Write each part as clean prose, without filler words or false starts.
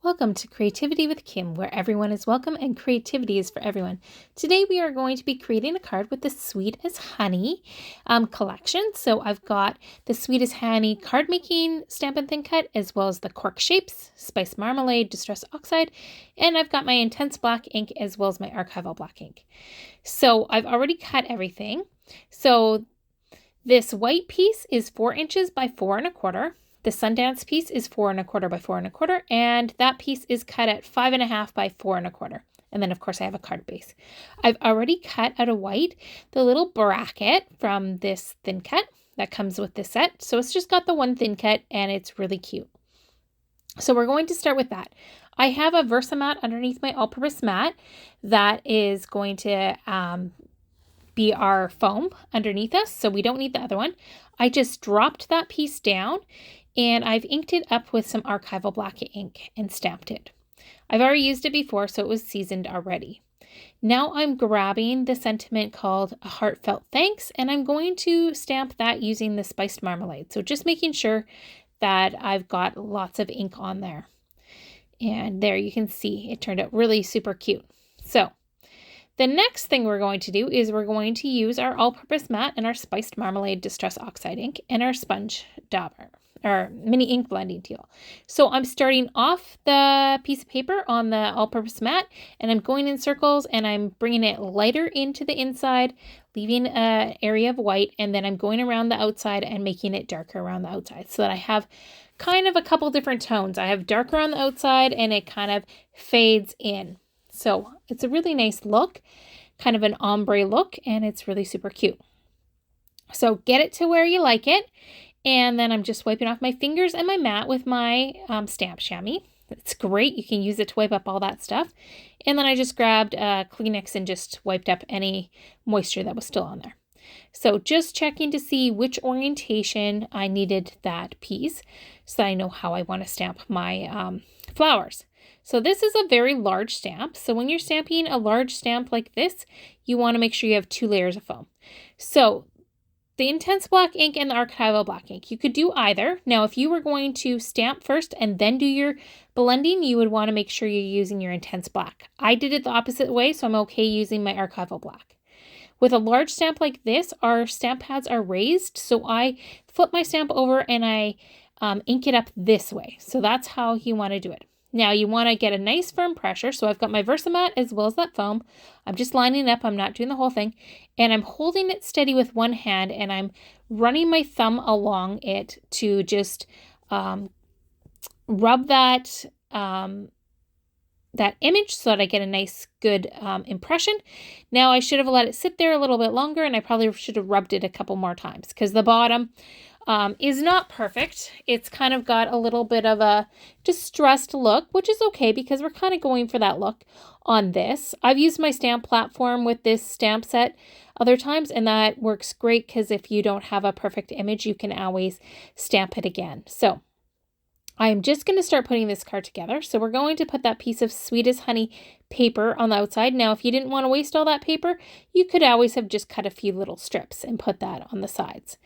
Welcome to Creativity with Kim, where everyone is welcome and creativity is for everyone. Today we are going to be creating a card with the Sweet as Honey collection. So I've got the Sweet as Honey card making Stamp and Thin Cut, as well as the Cork Shapes, Spice Marmalade, Distress Oxide, and I've got my Intense Black ink as well as my Archival Black ink. So I've already cut everything. So this white piece is 4 inches by 4 1/4. The Sundance piece is 4 1/4 by 4 1/4, and that piece is cut at 5 1/2 by 4 1/4. And then of course I have a card base. I've already cut out of white the little bracket from this thin cut that comes with this set. So it's just got the one thin cut and it's really cute. So we're going to start with that. I have a VersaMat underneath my all-purpose mat that is going to be our foam underneath us, so we don't need the other one. I just dropped that piece down and I've inked it up with some Archival Black ink and stamped it. I've already used it before, so it was seasoned already. Now I'm grabbing the sentiment called A Heartfelt Thanks, and I'm going to stamp that using the Spiced Marmalade. So just making sure that I've got lots of ink on there. And there you can see it turned out really super cute. So the next thing we're going to do is we're going to use our all-purpose mat and our Spiced Marmalade Distress Oxide ink and our sponge dauber, or mini ink blending tool. So I'm starting off the piece of paper on the all-purpose mat, and I'm going in circles and I'm bringing it lighter into the inside, leaving an area of white, and then I'm going around the outside and making it darker around the outside so that I have kind of a couple different tones. I have darker on the outside and it kind of fades in. So it's a really nice look, kind of an ombre look, and it's really super cute. So get it to where you like it. And then I'm just wiping off my fingers and my mat with my stamp chamois. It's great. You can use it to wipe up all that stuff. And then I just grabbed a Kleenex and just wiped up any moisture that was still on there. So just checking to see which orientation I needed that piece so that I know how I want to stamp my flowers. So this is a very large stamp. So when you're stamping a large stamp like this, you want to make sure you have 2 layers of foam. So the Intense Black ink and the Archival Black ink, you could do either. Now, if you were going to stamp first and then do your blending, you would want to make sure you're using your Intense Black. I did it the opposite way, so I'm okay using my Archival Black. With a large stamp like this, our stamp pads are raised, so I flip my stamp over and I ink it up this way. So that's how you want to do it. Now you want to get a nice firm pressure. So I've got my VersaMat as well as that foam. I'm just lining it up. I'm not doing the whole thing. And I'm holding it steady with one hand and I'm running my thumb along it to just rub that image so that I get a nice good impression. Now I should have let it sit there a little bit longer and I probably should have rubbed it a couple more times because the bottom is not perfect. It's kind of got a little bit of a distressed look, which is okay because we're kind of going for that look on this. I've used my stamp platform with this stamp set other times, and that works great because if you don't have a perfect image, you can always stamp it again. So I'm just going to start putting this card together. So we're going to put that piece of Sweet as Honey paper on the outside. Now, if you didn't want to waste all that paper, you could always have just cut a few little strips and put that on the sides.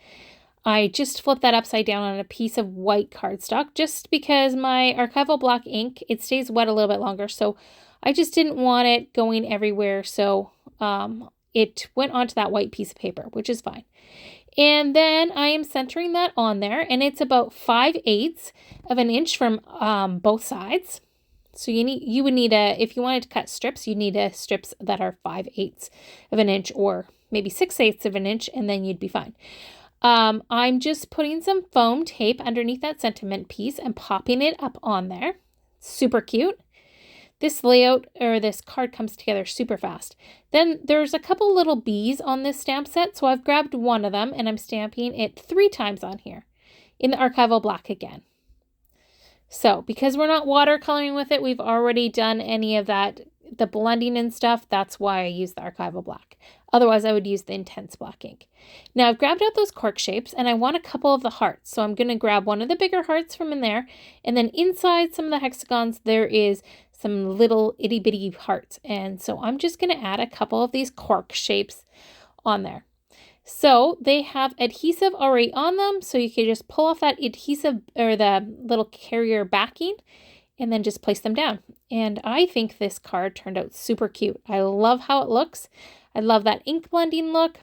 I just flipped that upside down on a piece of white cardstock just because my Archival Black ink, it stays wet a little bit longer. So I just didn't want it going everywhere. So it went onto that white piece of paper, which is fine. And then I am centering that on there, and it's about 5/8 of an inch from both sides. So you would need if you wanted to cut strips, you need strips that are 5/8 of an inch or maybe 6/8 of an inch, and then you'd be fine. I'm just putting some foam tape underneath that sentiment piece and popping it up on there. Super cute. This layout or this card comes together super fast. Then there's a couple little bees on this stamp set, so I've grabbed one of them and I'm stamping it 3 times on here in the Archival Black again. So because we're not watercoloring with it, we've already done any of that, the blending and stuff. That's why I use the Archival Black. Otherwise, I would use the Intense Black ink. Now, I've grabbed out those cork shapes, and I want a couple of the hearts. So I'm going to grab one of the bigger hearts from in there, and then inside some of the hexagons, there is some little itty-bitty hearts. And so I'm just going to add a couple of these cork shapes on there. So they have adhesive already on them, so you can just pull off that adhesive or the little carrier backing and then just place them down. And I think this card turned out super cute. I love how it looks. I love that ink blending look.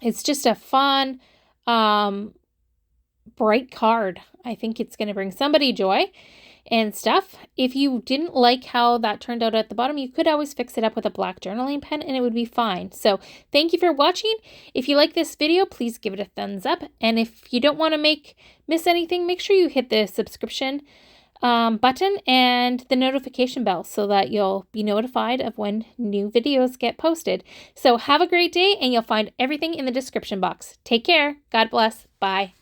It's just a fun, bright card. I think it's going to bring somebody joy and stuff. If you didn't like how that turned out at the bottom, you could always fix it up with a black journaling pen and it would be fine. So thank you for watching. If you like this video, please give it a thumbs up. And if you don't want to miss anything, make sure you hit the subscription button and the notification bell so that you'll be notified of when new videos get posted. So have a great day, and you'll find everything in the description box. Take care. God bless. Bye.